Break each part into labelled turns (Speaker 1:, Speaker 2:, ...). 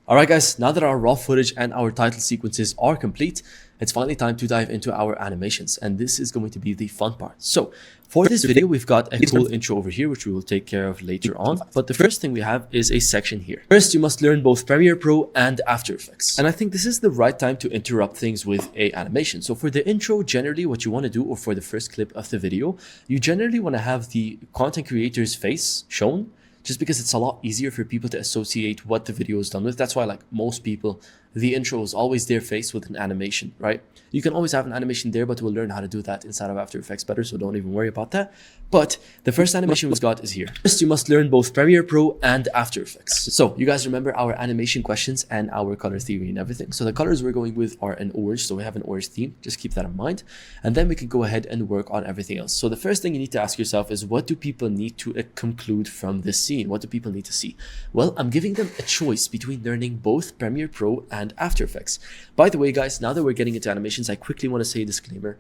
Speaker 1: Alright guys, now that our raw footage and our title sequences are complete, it's finally time to dive into our animations, and this is going to be the fun part. So for this video, we've got a cool intro over here, which we will take care of later on. But the first thing we have is a section here. First, you must learn both Premiere Pro and After Effects. And I think this is the right time to interrupt things with a animation. So for the intro, generally what you want to do, or for the first clip of the video, you generally want to have the content creator's face shown, just because it's a lot easier for people to associate what the video is done with. That's why, like most people, the intro is always their face with an animation, right? You can always have an animation there, but we'll learn how to do that inside of After Effects better, so don't even worry about that. But the first animation we've got is here. First, you must learn both Premiere Pro and After Effects. So you guys remember our animation questions and our color theory and everything. So the colors we're going with are an orange, so we have an orange theme. Just keep that in mind. And then we can go ahead and work on everything else. So the first thing you need to ask yourself is, what do people need to conclude from this scene? What do people need to see? Well, I'm giving them a choice between learning both Premiere Pro and After Effects. By the way, guys, now that we're getting into animations, I quickly want to say a disclaimer.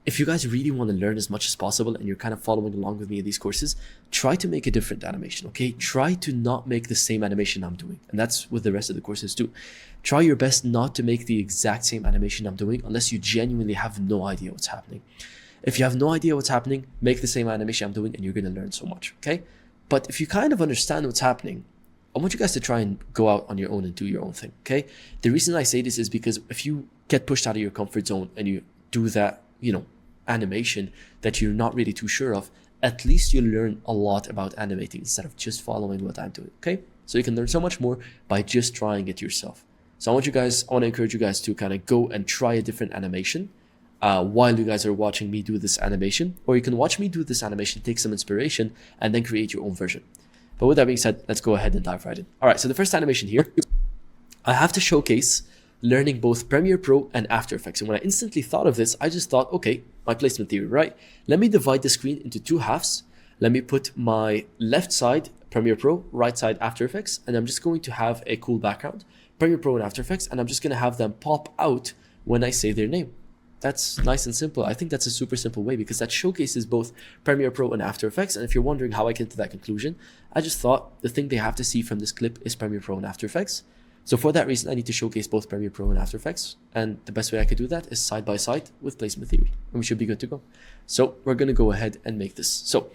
Speaker 1: If you guys really want to learn as much as possible and you're kind of following along with me in these courses, try to make a different animation, okay? Try to not make the same animation I'm doing. And that's with the rest of the courses too. Try your best not to make the exact same animation I'm doing unless you genuinely have no idea what's happening. If you have no idea what's happening, make the same animation I'm doing and you're going to learn so much, okay? But if you kind of understand what's happening, I want you guys to try and go out on your own and do your own thing, okay? The reason I say this is because if you get pushed out of your comfort zone and you do that, animation that you're not really too sure of, at least you'll learn a lot about animating instead of just following what I'm doing, okay? So you can learn so much more by just trying it yourself. So I want to encourage you guys to kind of go and try a different animation while you guys are watching me do this animation, or you can watch me do this animation, take some inspiration, and then create your own version. But with that being said, let's go ahead and dive right in. All right, so the first animation here, I have to showcase learning both Premiere Pro and After Effects. And when I instantly thought of this, I just thought, okay, my placement theory, right? Let me divide the screen into two halves. Let me put my left side Premiere Pro, right side After Effects, and I'm just going to have a cool background, Premiere Pro and After Effects, and I'm just going to have them pop out when I say their name. That's nice and simple. I think that's a super simple way because that showcases both Premiere Pro and After Effects. And if you're wondering how I came to that conclusion, I just thought the thing they have to see from this clip is Premiere Pro and After Effects. So for that reason, I need to showcase both Premiere Pro and After Effects. And the best way I could do that is side by side with placement theory. And we should be good to go. So we're going to go ahead and make this. So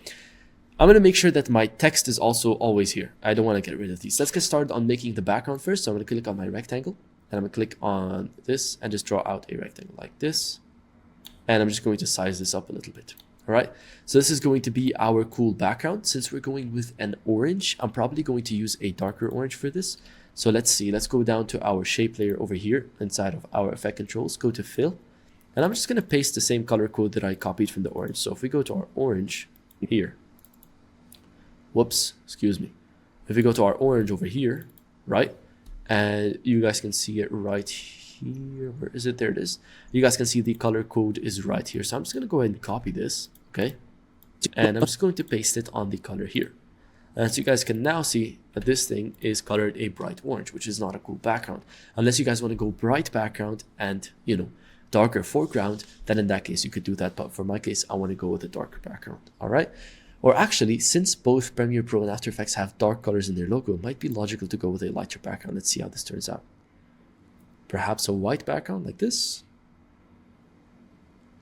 Speaker 1: I'm going to make sure that my text is also always here. I don't want to get rid of these. Let's get started on making the background first. So I'm going to click on my rectangle. And I'm going to click on this and just draw out a rectangle like this. And I'm just going to size this up a little bit. All right. So this is going to be our cool background. Since we're going with an orange, I'm probably going to use a darker orange for this. So let's see. Let's go down to our shape layer over here inside of our effect controls. Go to fill. And I'm just going to paste the same color code that I copied from the orange. So if we go to our orange here. Whoops. Excuse me. If we go to our orange over here, right? And you guys can see it right here. Where is it? There it is. You guys can see the color code is right here. So I'm just going to go ahead and copy this. Okay. And I'm just going to paste it on the color here. And so you guys can now see that this thing is colored a bright orange, which is not a cool background. Unless you guys want to go bright background and, darker foreground, then in that case you could do that. But for my case, I want to go with a darker background. All right. Or actually, since both Premiere Pro and After Effects have dark colors in their logo, it might be logical to go with a lighter background. Let's see how this turns out. Perhaps a white background like this.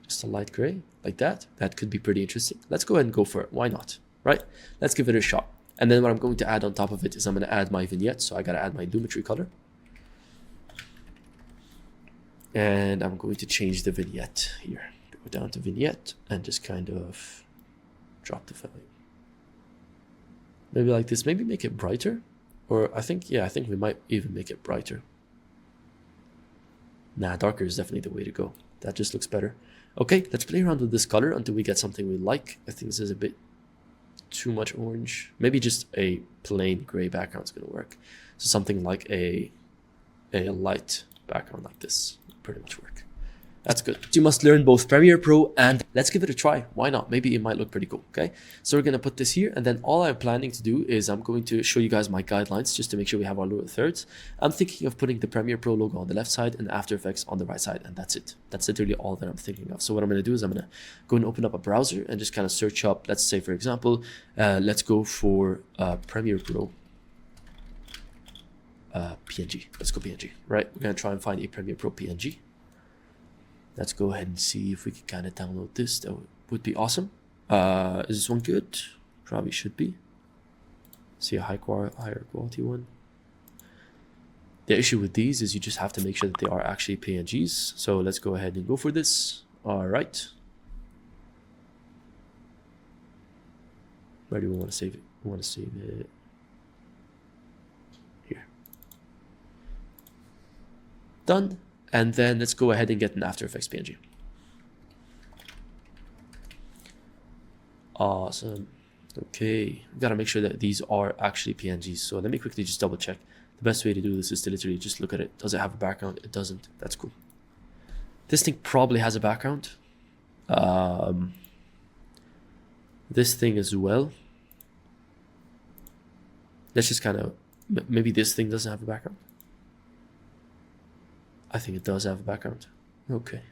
Speaker 1: Just a light gray like that. That could be pretty interesting. Let's go ahead and go for it. Why not? Right? Let's give it a shot. And then what I'm going to add on top of it is I'm going to add my vignette. So I got to add my Lumetri color. And I'm going to change the vignette here. Go down to vignette and just kind of drop the value. Maybe like this. Maybe make it brighter. Or I think we might even make it brighter. Nah, darker is definitely the way to go. That just looks better. Okay, let's play around with this color until we get something we like. I think this is a bit too much orange. Maybe just a plain gray background is going to work. So something like a light background like this will pretty much work. That's good. You must learn both Premiere Pro and let's give it a try. Why not? Maybe it might look pretty cool. Okay. So we're going to put this here. And then all I'm planning to do is I'm going to show you guys my guidelines just to make sure we have our lower thirds. I'm thinking of putting the Premiere Pro logo on the left side and After Effects on the right side. And that's it. That's literally all that I'm thinking of. So what I'm going to do is I'm going to go and open up a browser and just kind of search up, let's say, for example, let's go for Premiere Pro. PNG. Let's go PNG, right? We're gonna try and find a Premiere Pro PNG. Let's go ahead and see if we can kind of download this. That would be awesome. Is this one good? Probably should be. See a higher quality one. The issue with these is you just have to make sure that they are actually PNGs. So let's go ahead and go for this. All right. Where do we want to save it? We want to save it here. Done. And then let's go ahead and get an After Effects PNG. Awesome. Okay, we gotta make sure that these are actually PNGs. So let me quickly just double check. The best way to do this is to literally just look at it. Does it have a background? It doesn't. That's cool. This thing probably has a background. This thing as well. Let's just kind of, maybe this thing doesn't have a background. I think it does have a background. Okay.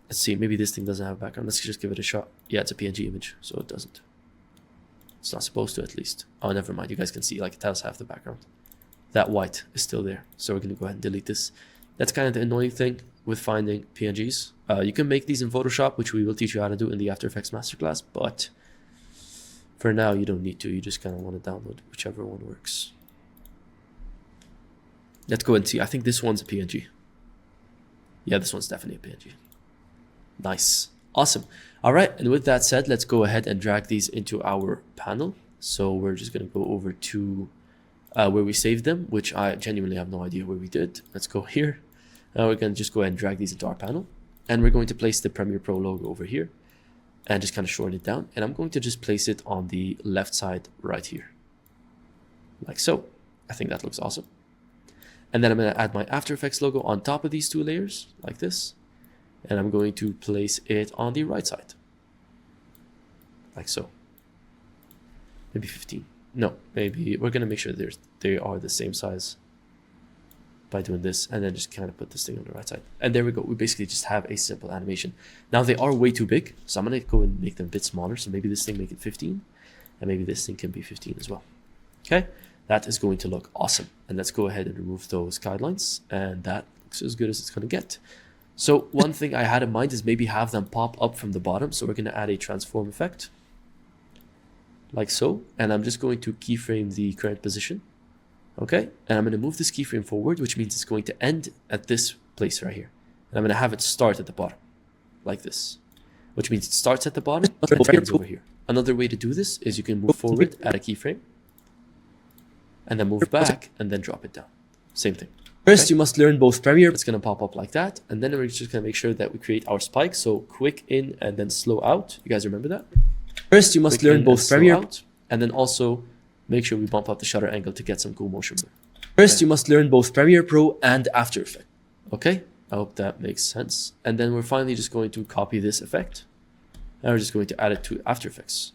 Speaker 1: Let's see, maybe this thing doesn't have a background. Let's just give it a shot. Yeah, it's a PNG image, so it doesn't. It's not supposed to, at least. Oh, never mind. You guys can see, like, it does have the background. That white is still there. So we're going to go ahead and delete this. That's kind of the annoying thing with finding PNGs. You can make these in Photoshop, which we will teach you how to do in the After Effects Masterclass. But for now, you don't need to. You just kind of want to download whichever one works. Let's go and see. I think this one's a PNG. Yeah, this one's definitely a PNG. Nice. Awesome. All right. And with that said, let's go ahead and drag these into our panel. So we're just going to go over to where we saved them, which I genuinely have no idea where we did. Let's go here. Now we're going to just go ahead and drag these into our panel. And we're going to place the Premiere Pro logo over here and just kind of shorten it down. And I'm going to just place it on the left side right here. Like so. I think that looks awesome. And then I'm going to add my After Effects logo on top of these two layers like this. And I'm going to place it on the right side. Like so. Maybe 15. No, maybe we're going to make sure they are the same size by doing this. And then just kind of put this thing on the right side. And there we go. We basically just have a simple animation. Now they are way too big. So I'm going to go and make them a bit smaller. So maybe this thing make it 15. And maybe this thing can be 15 as well. Okay. That is going to look awesome. And let's go ahead and remove those guidelines. And that looks as good as it's going to get. So one thing I had in mind is maybe have them pop up from the bottom. So we're going to add a transform effect. Like so. And I'm just going to keyframe the current position. Okay. And I'm going to move this keyframe forward, which means it's going to end at this place right here. And I'm going to have it start at the bottom. Like this. Which means it starts at the bottom and ends over here. Another way to do this is you can move forward, add a keyframe. And then move back and then drop it down. Same thing. First, you must learn both Premiere. It's going to pop up like that. And then we're just going to make sure that we create our spike. So quick in and then slow out. You guys remember that? First, you must learn both Premiere. And then also make sure we bump up the shutter angle to get some cool motion blur. First, you must learn both Premiere Pro and After Effects. Okay, I hope that makes sense. And then we're finally just going to copy this effect. And we're just going to add it to After Effects.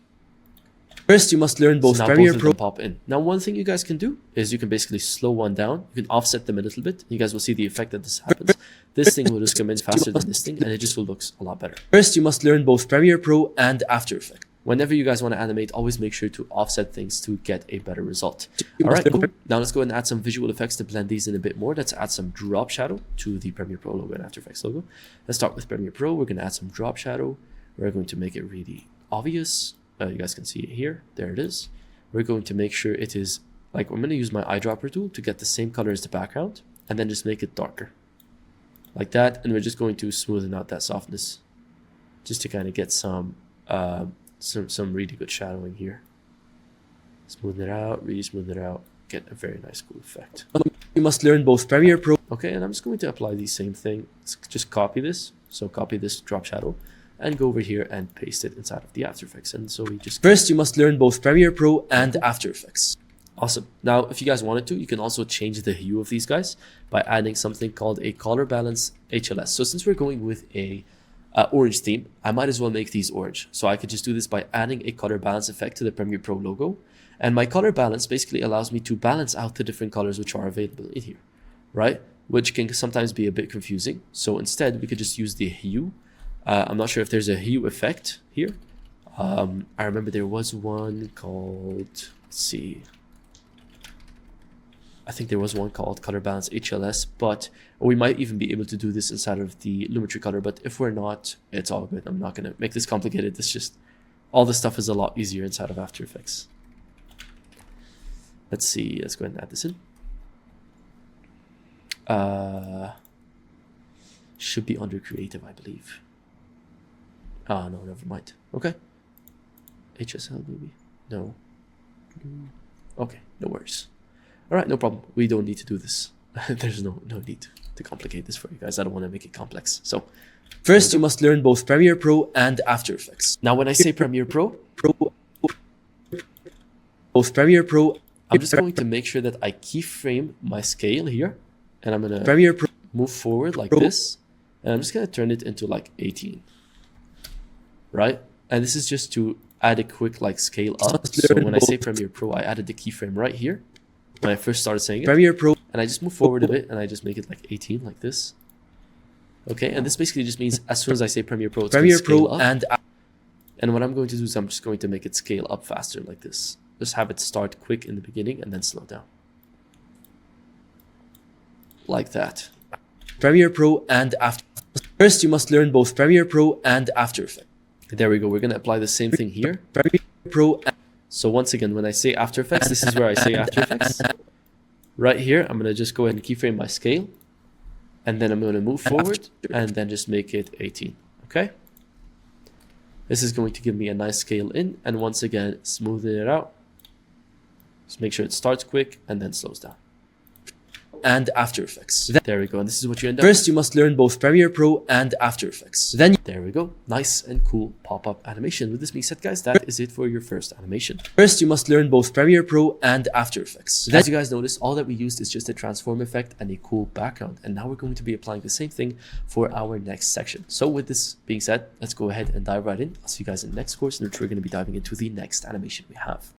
Speaker 1: First, you must learn both Premiere Pro. Pop in. Now, one thing you guys can do is you can basically slow one down. You can offset them a little bit. You guys will see the effect that this happens. This thing will just come in faster than this thing, and it just will look a lot better. First, you must learn both Premiere Pro and After Effects. Whenever you guys want to animate, always make sure to offset things to get a better result. All right, cool. Now let's go ahead and add some visual effects to blend these in a bit more. Let's add some drop shadow to the Premiere Pro logo and After Effects logo. Let's start with Premiere Pro. We're going to add some drop shadow. We're going to make it really obvious. You guys can see it here. There it is. We're going to make sure it is, like, I'm going to use my eyedropper tool to get the same color as the background and then just make it darker. Like that. And we're just going to smoothen out that softness just to kind of get some really good shadowing here. Smooth it out, really smooth it out, get a very nice cool effect. You must learn both Premiere Pro. Okay, and I'm just going to apply the same thing. Just copy this. So copy this drop shadow and go over here and paste it inside of the After Effects. And so we just... First, you must learn both Premiere Pro and After Effects. Awesome. Now, if you guys wanted to, you can also change the hue of these guys by adding something called a color balance HLS. So since we're going with a orange theme, I might as well make these orange. So I could just do this by adding a color balance effect to the Premiere Pro logo. And my color balance basically allows me to balance out the different colors which are available in here, right? Which can sometimes be a bit confusing. So instead, we could just use the hue. I'm not sure if there's a hue effect here. I remember there was one called, let's Let's see. I think there was one called color balance HLS, but we might even be able to do this inside of the Lumetri color. But if we're not, it's all good. I'm not going to make this complicated. It's just all this stuff is a lot easier inside of After Effects. Let's see. Let's go ahead and add this in. Should be under creative, I believe. Ah, no, never mind. Okay. HSL maybe. No. Okay, no worries. All right, no problem. We don't need to do this. There's no need to complicate this for you guys. I don't want to make it complex. So first, you must learn both Premiere Pro and After Effects. Now, when I say Premiere Pro, both Premiere Pro, I'm just going to make sure that I keyframe my scale here, and I'm gonna Premiere Pro move forward like this, and I'm just gonna turn it into like 18, right? And this is just to add a quick like scale up. So when I say Premiere Pro, I added the keyframe right here when I first started saying it. Premiere Pro, and I just move forward a bit, and I just make it like 18 like this. Okay, and this basically just means as soon as I say Premiere Pro, it's Premiere Pro up. And what I'm going to do is I'm just going to make it scale up faster like this. Just have it start quick in the beginning and then slow down. Like that. Premiere Pro and After. First, you must learn both Premiere Pro and After Effects. There we go. We're going to apply the same thing here. Premiere Pro. So once again, when I say After Effects, this is where I say After Effects. Right here, I'm going to just go ahead and keyframe my scale. And then I'm going to move forward and then just make it 18. Okay? This is going to give me a nice scale in. And once again, smoothing it out. Just make sure it starts quick and then slows down. And After Effects. There we go. And this is what you end up with. First, you must learn both Premiere Pro and After Effects. Then, there we go. Nice and cool pop-up animation. With this being said, guys, that is it for your first animation. First, you must learn both Premiere Pro and After Effects. As you guys notice, all that we used is just a transform effect and a cool background. And now we're going to be applying the same thing for our next section. So with this being said, let's go ahead and dive right in. I'll see you guys in the next course, in which we're going to be diving into the next animation we have.